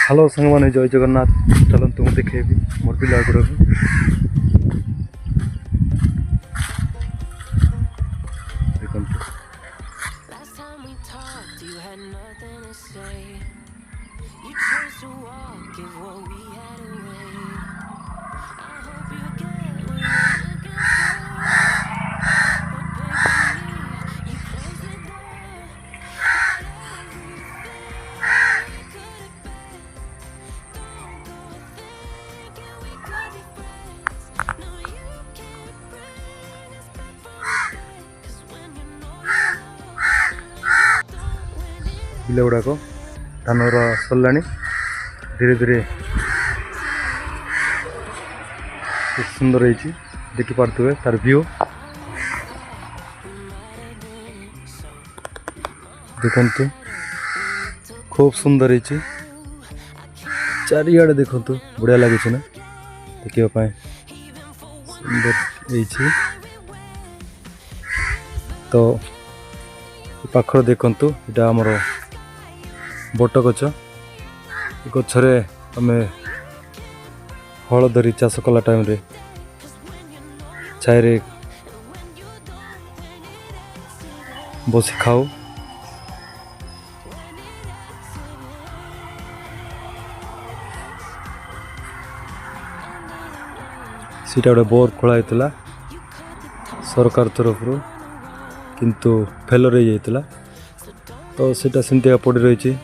Hello सांग मैंने जय जगन्नाथ चलन तुम देखेबी मोर पिला गुड़ा देखो Last time we talked, you had nothing to say. You chose to walk, give what we had away. I hope you get what you're looking for. But baby, you closed the door. Got everything we could have been. Don't go thinking we could be friends. No, you can't bring us back from the dead. 'Cause when you know बिल गुड़ाक धानर सरला धीरे धीरे सुंदर है देखी पारे तार व्यू देखु खूब सुंदर है चारिआडे देखु बढ़िया लगे ना देखापी सुंदर है तो पाखर देखु यहाँ आमर बट गच गचरे आम हल धरी चाष कला टाइम रे छाई बसी खाऊ सीटा गोटे बोर खोला होता सरकार तरफ किंतु फेलर हो जाता तो सीटा सेमती पड़ रही